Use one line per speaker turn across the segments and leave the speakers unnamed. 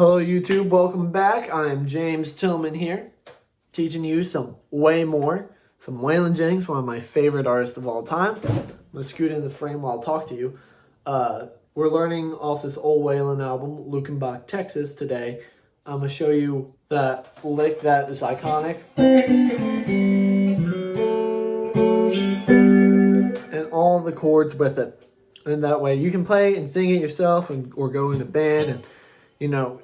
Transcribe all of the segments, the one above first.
Hello YouTube, welcome back. I'm James Tillman here, teaching you some Waylon Jennings, one of my favorite artists of all time. I'm going to scoot in the frame while I talk to you. We're learning off this old Waylon album, Luckenbach, Texas, today. I'm going to show you that lick that is iconic. And all the chords with it. And that way you can play and sing it yourself or go in a band and you know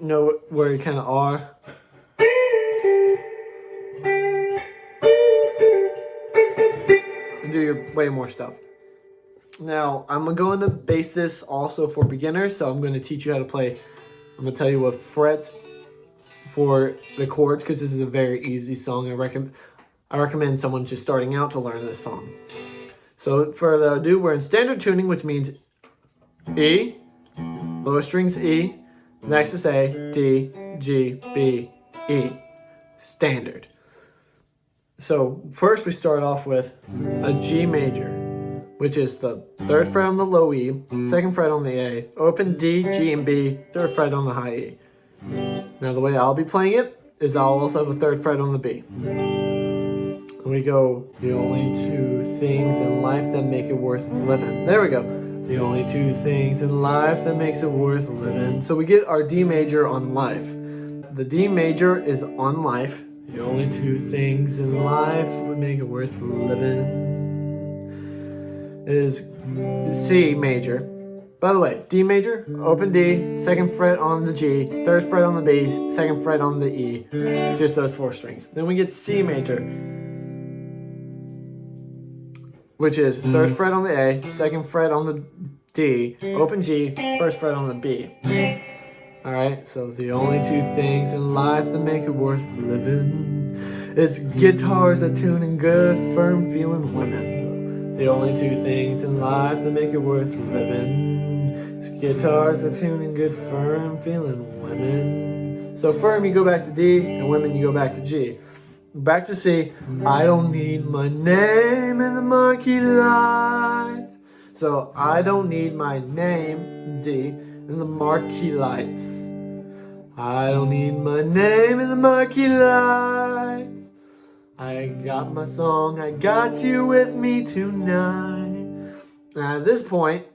where you kind of are. And do your way more stuff. Now, I'm going to base this also for beginners, so I'm going to teach you how to play. I'm going to tell you what frets for the chords, because this is a very easy song. I recommend someone just starting out to learn this song. So, without further ado, we're in standard tuning, which means E, lower strings E, next is A, D, G, B, E. Standard. So first we start off with a G major, which is the 3rd fret on the low E, 2nd fret on the A, open D, G, and B, 3rd fret on the high E. Now the way I'll be playing it is I'll also have a 3rd fret on the B. And we go, the only two things in life that make it worth living. There we go. The only two things in life that makes it worth living. So we get our D major on life. The D major is on life. The only two things in life would make it worth living is C major. By the way, D major, open D, 2nd fret on the G, 3rd fret on the B, 2nd fret on the E. Just those 4 strings. Then we get C major, which is 3rd fret on the A, 2nd fret on the D, open G, 1st fret on the B. Alright, so the only two things in life that make it worth living is guitars that tune and good, firm feeling women. The only two things in life that make it worth living is guitars that tune and good, firm feeling women. So firm you go back to D, and women you go back to G. Back to C. I don't need my name in the marquee lights. So I don't need my name, D, in the marquee lights. I don't need my name in the marquee lights. I got my song, I got you with me tonight. Now at this point,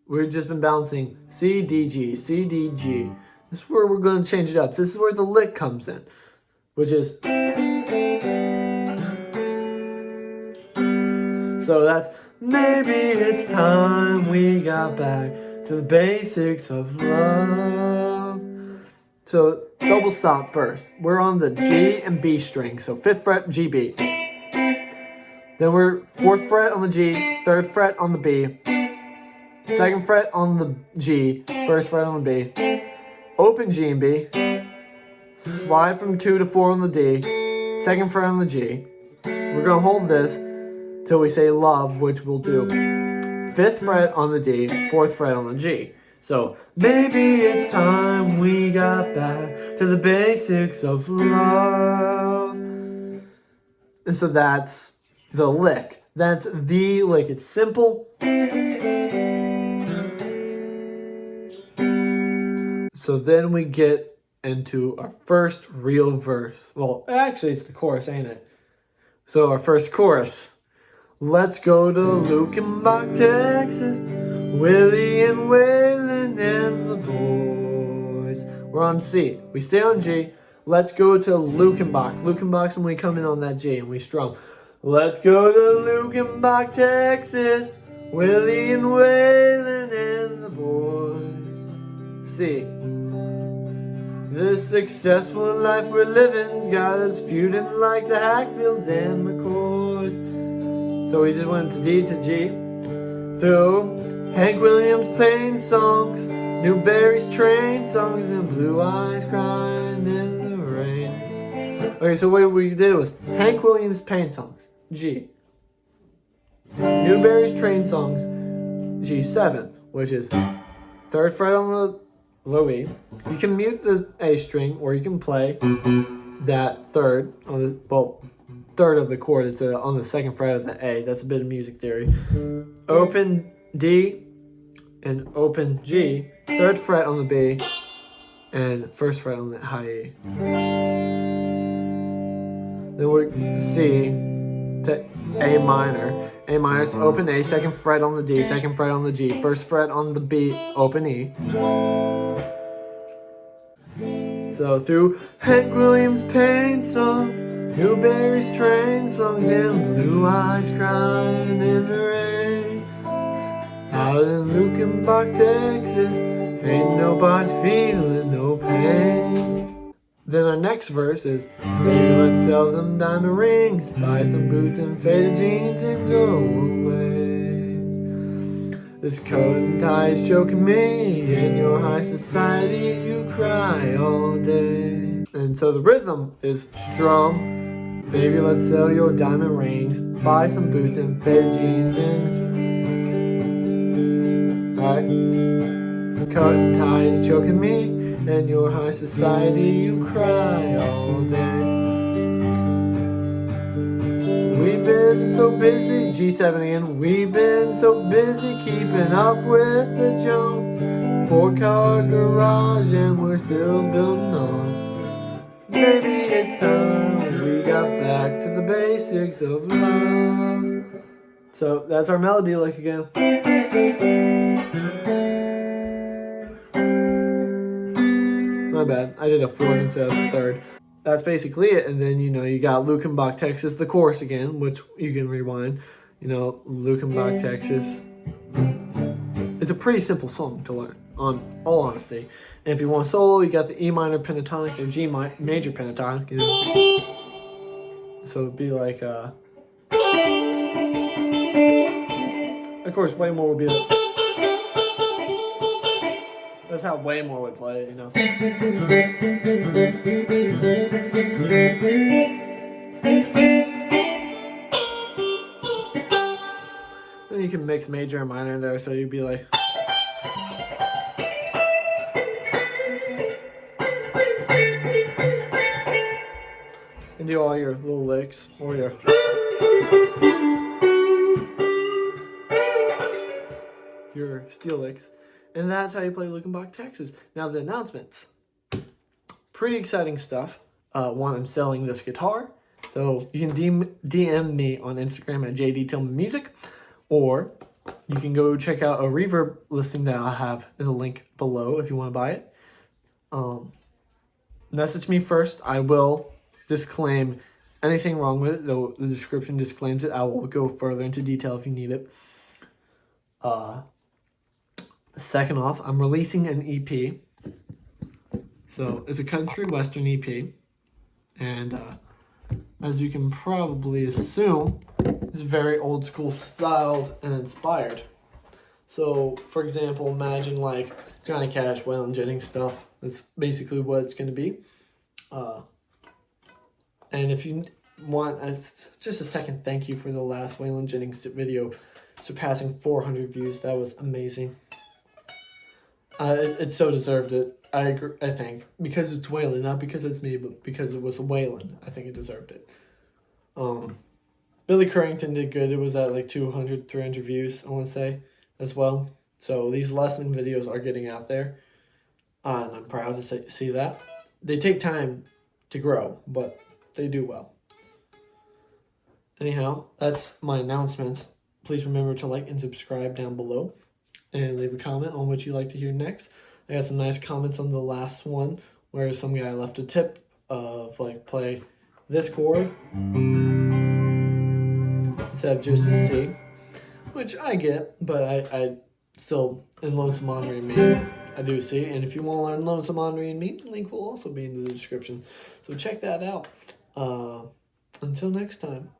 we've just been balancing C, D, G, C, D, G. This is where we're going to change it up. This is where the lick comes in, which is... So that's, maybe it's time we got back to the basics of love. So double stop first. We're on the G and B string. So 5th fret, G, B. Then we're 4th fret on the G, 3rd fret on the B, 2nd fret on the G, 1st fret on the B. Open G and B. Slide from 2 to 4 on the D, 2nd fret on the G. We're going to hold this till we say love, which we'll do 5th fret on the D, 4th fret on the G. So, maybe it's time we got back to the basics of love. And so that's the lick. That's the lick. It's simple. So then we get into our first real verse. Well, actually it's the chorus, ain't it? So our first chorus. Let's go to Luckenbach, Texas, Willie and Waylon and the boys. We're on C. We stay on G. Let's go to Luckenbach. Luckenbach's when we come in on that G and we strum. Let's go to Luckenbach, Texas, Willie and Waylon and the boys. C. The successful life we're living's got us feuding like the Hackfields and McCoys. So we just went to D to G. Through Hank Williams playing songs, Newberry's train songs, and Blue Eyes crying in the rain. Okay, so what we did was Hank Williams paint songs, G. Newberry's train songs, G7, which is 3rd fret on the low E. You can mute the A string, or you can play that 3rd on the, well, 3rd of the chord. It's on the 2nd fret of the A. That's a bit of music theory. Open D and open G, 3rd fret on the B, and first fret on the high E. Then we're C to A minor. A minor is open A, second fret on the D, second fret on the G, first fret on the B, open E. So through Hank Williams' pain song, Newberry's train songs, and Blue Eyes crying in the rain. Out in Luckenbach, Texas, ain't nobody feeling no pain. Then our next verse is, baby, let's sell them diamond rings, buy some boots and faded jeans and go away. This coat and tie is choking me, in your high society you cry all day. And so the rhythm is strum, baby, let's sell your diamond rings, buy some boots and faded jeans and... Alright. Coat and tie is choking me, in your high society you cry all day. We've been so busy, G7 again, we've been so busy keeping up with the Jones. 4-car garage and we're still building on. Maybe it's time we got back to the basics of love. So that's our melody lick again. My bad, I did a fourth instead of a third. That's basically it. And then, you got Luckenbach, Texas, the chorus again, which you can rewind. Luckenbach, Texas. It's a pretty simple song to learn, on all honesty. And if you want solo, you got the E minor pentatonic or G major pentatonic. So it'd be like, of course, Waymore would be the... That's how Waymore would play it, Then you can mix major and minor there, so you'd be like... And do all your little licks, or your steel licks. And that's how you play Luckenbach, Texas. Now the announcements. Pretty exciting stuff. One, I'm selling this guitar. So you can DM me on Instagram at JDTillmanMusic. Or you can go check out a reverb listing that I have in the link below if you want to buy it. Message me first. I will disclaim anything wrong with it, though the description disclaims it. I will go further into detail if you need it. Second off, I'm releasing an EP. So it's a country western EP. And as you can probably assume, it's very old school styled and inspired. So, for example, imagine like Johnny Cash, Waylon Jennings stuff. That's basically what it's going to be. And if you want just a second thank you for the last Waylon Jennings video surpassing 400 views. That was amazing. It so deserved it. I agree, I think, because it's Waylon, not because it's me, but because it was Waylon. I think it deserved it. Billy Currington did good. It was at like 200, 300 views, I want to say, as well. So these lesson videos are getting out there, and I'm proud to see that. They take time to grow, but they do well. Anyhow, that's my announcements. Please remember to like and subscribe down below, and leave a comment on what you'd like to hear next. I got some nice comments on the last one, where some guy left a tip of like play this chord instead of just a C, which I get, but I still, in Lonesome Henri and Me, I do C. And if you want to learn Lonesome Henri and Me, the link will also be in the description. So check that out. Until next time.